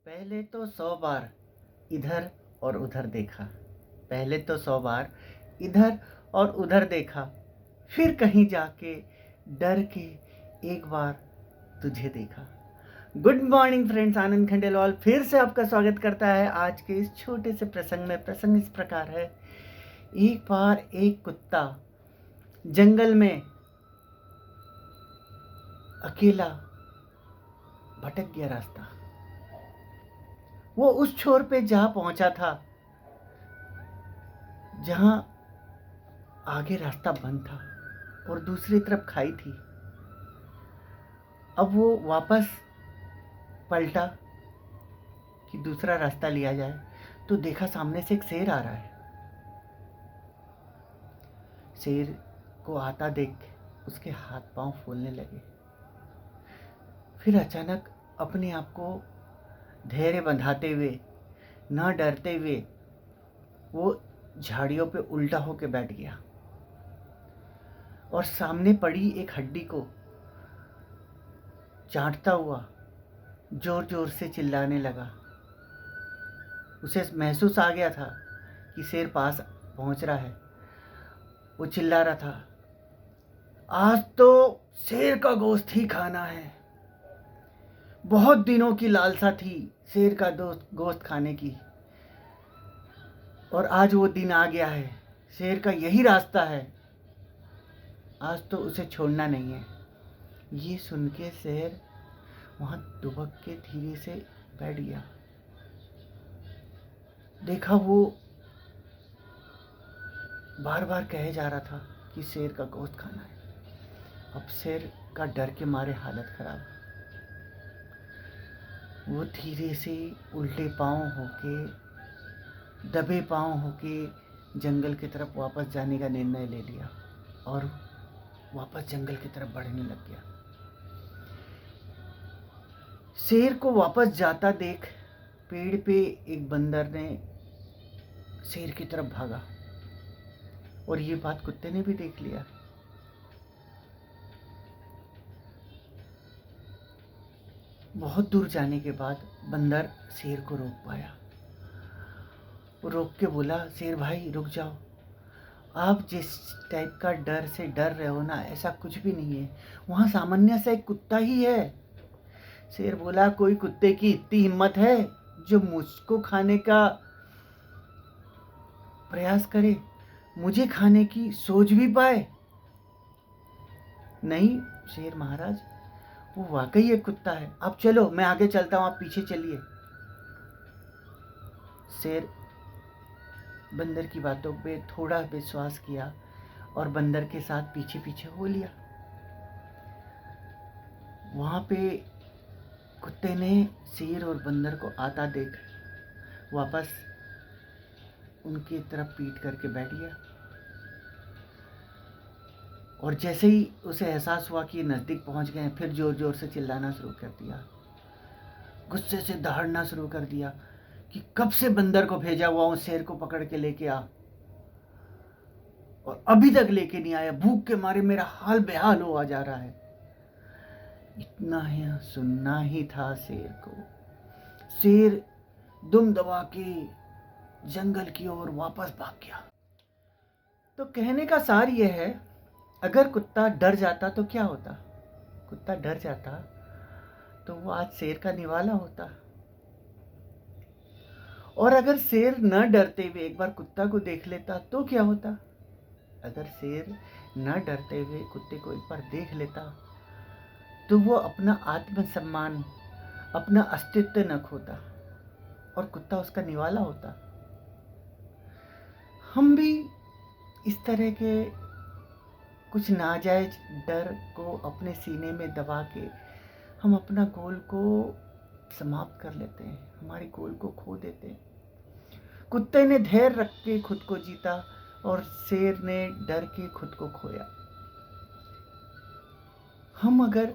पहले तो 100 बार इधर और उधर देखा। पहले तो 100 बार इधर और उधर देखा, फिर कहीं जाके डर के एक बार तुझे देखा। गुड मॉर्निंग फ्रेंड्स, आनंद खंडेलवाल फिर से आपका स्वागत करता है आज के इस छोटे से प्रसंग में। प्रसंग इस प्रकार है। एक बार एक कुत्ता जंगल में अकेला भटक गया रास्ता। वो उस छोर पे जा पहुंचा था जहां आगे रास्ता बंद था और दूसरी तरफ खाई थी। अब वो वापस पलटा कि दूसरा रास्ता लिया जाए, तो देखा सामने से एक शेर आ रहा है। शेर को आता देख उसके हाथ पांव फूलने लगे। फिर अचानक अपने आप को धैर्य बंधाते हुए, न डरते हुए, वो झाड़ियों पे उल्टा होकर बैठ गया और सामने पड़ी एक हड्डी को चाटता हुआ जोर जोर से चिल्लाने लगा। उसे महसूस आ गया था कि शेर पास पहुंच रहा है। वो चिल्ला रहा था, आज तो शेर का गोश्त ही खाना है। बहुत दिनों की लालसा थी शेर का गोश्त खाने की, और आज वो दिन आ गया है। शेर का यही रास्ता है, आज तो उसे छोड़ना नहीं है। ये सुन के शेर वहां दुबक के धीरे से बैठ गया। देखा वो बार बार कहे जा रहा था कि शेर का गोश्त खाना है। अब शेर का डर के मारे हालत खराब। वो धीरे से उल्टे पांव होके, दबे पांव होके जंगल की तरफ वापस जाने का निर्णय ले लिया और वापस जंगल की तरफ बढ़ने लग गया। शेर को वापस जाता देख पेड़ पे एक बंदर ने शेर की तरफ भागा, और ये बात कुत्ते ने भी देख लिया। बहुत दूर जाने के बाद बंदर शेर को रोक पाया। वो रोक के बोला, शेर भाई रुक जाओ, आप जिस टाइप का डर से डर रहे हो ना, ऐसा कुछ भी नहीं है। वहाँ सामान्य सा एक कुत्ता ही है। शेर बोला, कोई कुत्ते की इतनी हिम्मत है जो मुझको खाने का प्रयास करे, मुझे खाने की सोच भी पाए? नहीं शेर महाराज, वो वाकई एक कुत्ता है। आप चलो, मैं आगे चलता हूं, आप पीछे चलिए। शेर बंदर की बातों पे थोड़ा विश्वास किया और बंदर के साथ पीछे पीछे हो लिया। वहां पे कुत्ते ने शेर और बंदर को आता देख वापस उनकी तरफ पीठ करके बैठ गया, और जैसे ही उसे एहसास हुआ कि नज़दीक पहुंच गए, फिर जोर जोर से चिल्लाना शुरू कर दिया, गुस्से से दहाड़ना शुरू कर दिया कि कब से बंदर को भेजा हुआ हूं शेर को पकड़ के लेके आ, और अभी तक लेके नहीं आया। भूख के मारे मेरा हाल बेहाल हो जा रहा है। इतना ही सुनना ही था शेर को। शेर दुम दबा के जंगल की ओर वापस भाग गया। तो कहने का सार यह है, अगर कुत्ता डर जाता तो क्या होता? कुत्ता डर जाता तो वो आज शेर का निवाला होता। और अगर शेर न डरते हुए एक बार कुत्ता को देख लेता तो क्या होता? अगर शेर न डरते हुए कुत्ते को एक बार देख लेता तो वो अपना आत्मसम्मान, अपना अस्तित्व न खोता और कुत्ता उसका निवाला होता। हम भी इस तरह के कुछ नाजायज डर को अपने सीने में दबा के हम अपना गोल को समाप्त कर लेते हैं, हमारे गोल को खो देते हैं। कुत्ते ने धैर्य रख के खुद को जीता और शेर ने डर के खुद को खोया। हम अगर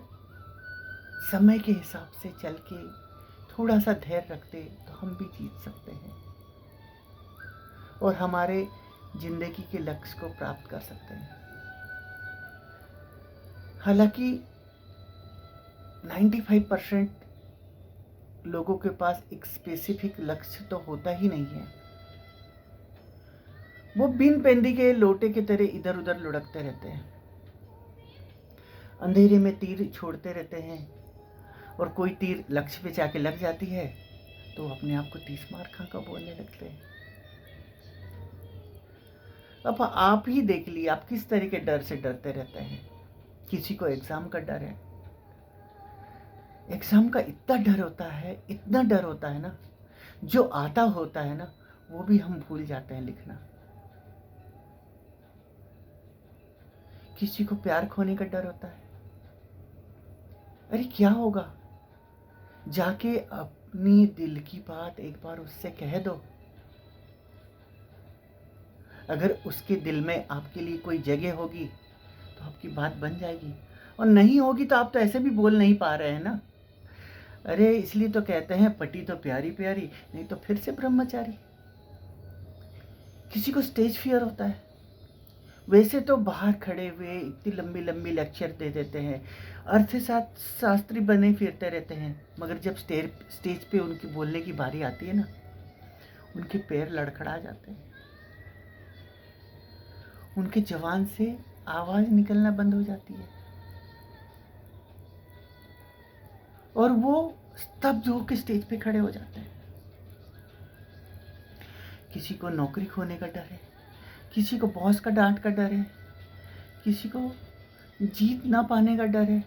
समय के हिसाब से चल के थोड़ा सा धैर्य रखते तो हम भी जीत सकते हैं और हमारे जिंदगी के लक्ष्य को प्राप्त कर सकते हैं। हालांकि 95% लोगों के पास एक स्पेसिफिक लक्ष्य तो होता ही नहीं है। वो बिन पेंदी के लोटे की तरह इधर उधर लुढ़कते रहते हैं, अंधेरे में तीर छोड़ते रहते हैं, और कोई तीर लक्ष्य पे जाके लग जाती है तो अपने आप को 30 मार खा का बोलने लगते हैं। अब आप ही देख लिए आप किस तरह के डर से डरते रहते हैं। किसी को एग्जाम का डर है, एग्जाम का इतना डर होता है, इतना डर होता है ना, जो आता होता है ना वो भी हम भूल जाते हैं लिखना। किसी को प्यार खोने का डर होता है, अरे क्या होगा, जाके अपनी दिल की बात एक बार उससे कह दो। अगर उसके दिल में आपके लिए कोई जगह होगी तो आपकी बात बन जाएगी, और नहीं होगी तो आप तो ऐसे भी बोल नहीं पा रहे हैं ना। अरे इसलिए तो कहते हैं पटी तो प्यारी प्यारी, नहीं तो फिर से ब्रह्मचारी। किसी को स्टेज फियर होता है, वैसे तो बाहर खड़े हुए इतनी लंबी लंबी लेक्चर दे देते हैं, अर्थशास्त्री बने फिरते रहते हैं, मगर जब स्टेज पे उनकी बोलने की बारी आती है ना, उनके पैर लड़खड़ा जाते हैं, उनके जवान से आवाज निकलना बंद हो जाती है, और वो स्तब्ध होकर स्टेज पे खड़े हो जाते हैं। किसी को नौकरी खोने का डर है, किसी को बॉस का डांट का डर है, किसी को जीत ना पाने का डर है,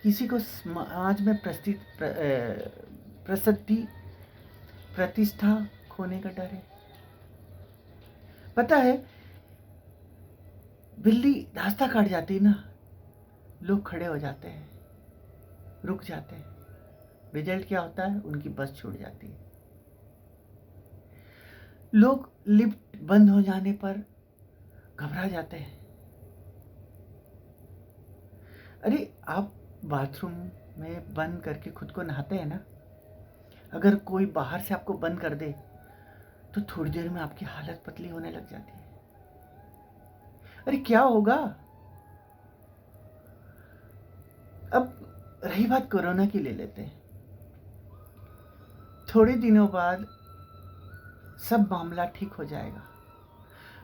किसी को समाज में प्रसिद्धि प्रतिष्ठा खोने का डर है। पता है, बिल्ली रास्ता काट जाती है ना, लोग खड़े हो जाते हैं, रुक जाते हैं। रिजल्ट क्या होता है, उनकी बस छूट जाती है। लोग लिफ्ट बंद हो जाने पर घबरा जाते हैं। अरे आप बाथरूम में बंद करके खुद को नहाते हैं ना, अगर कोई बाहर से आपको बंद कर दे तो थोड़ी देर में आपकी हालत पतली होने लग जाती है। अरे क्या होगा। अब रही बात कोरोना की, ले लेते हैं। थोड़े दिनों बाद सब मामला ठीक हो जाएगा,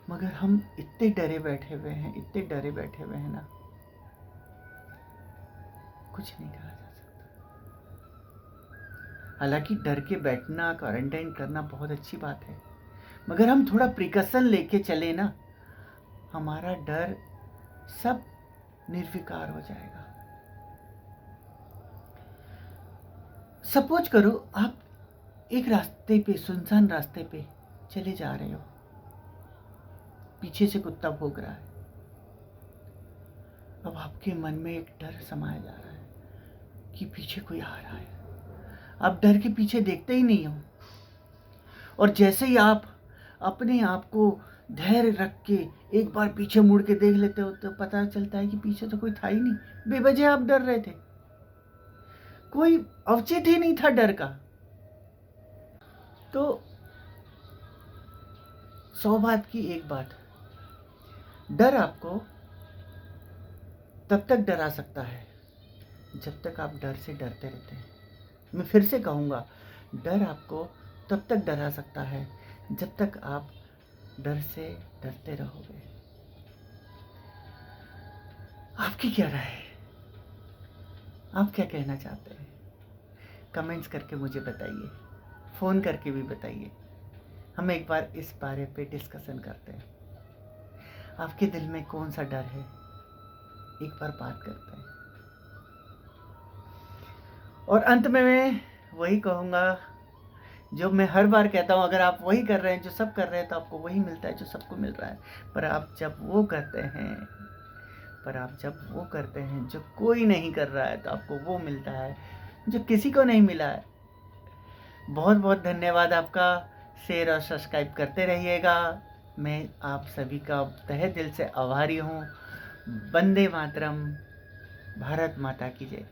मगर हम इतने डरे बैठे हुए हैं, इतने डरे बैठे हुए हैं ना, कुछ नहीं कहा जा सकता। हालांकि डर के बैठना, क्वारंटाइन करना बहुत अच्छी बात है, मगर हम थोड़ा प्रिकॉशन लेके चले ना, हमारा डर सब निर्विकार हो जाएगा। सपोज करो आप एक रास्ते पे, सुनसान रास्ते पे चले जा रहे हो, पीछे से कुत्ता भौंक रहा है। अब आपके मन में एक डर समाया जा रहा है कि पीछे कोई आ रहा है। आप डर के पीछे देखते ही नहीं हो, और जैसे ही आप अपने आप को धैर्य रख के एक बार पीछे मुड़ के देख लेते हो तो पता चलता है कि पीछे तो कोई था ही नहीं। बेवजह आप डर रहे थे, कोई अवचेत ही नहीं था डर का। तो 100 बात की एक बात, डर आपको तब तक डरा सकता है जब तक आप डर से डरते रहते हैं। मैं फिर से कहूँगा, डर आपको तब तक डरा सकता है जब तक आप डर से डरते रहोगे। आपकी क्या राय है? आप क्या कहना चाहते हैं? कमेंट्स करके मुझे बताइए, फ़ोन करके भी बताइए। हम एक बार इस बारे पे डिस्कशन करते हैं। आपके दिल में कौन सा डर है, एक बार बात करते हैं। और अंत में मैं वही कहूँगा जो मैं हर बार कहता हूँ, अगर आप वही कर रहे हैं जो सब कर रहे हैं तो आपको वही मिलता है जो सबको मिल रहा है। पर आप जब वो करते हैं जो कोई नहीं कर रहा है, तो आपको वो मिलता है जो किसी को नहीं मिला है। बहुत बहुत धन्यवाद आपका। शेयर और सब्सक्राइब करते रहिएगा। मैं आप सभी का तहे दिल से आभारी हूँ। वंदे मातरम। भारत माता की जय।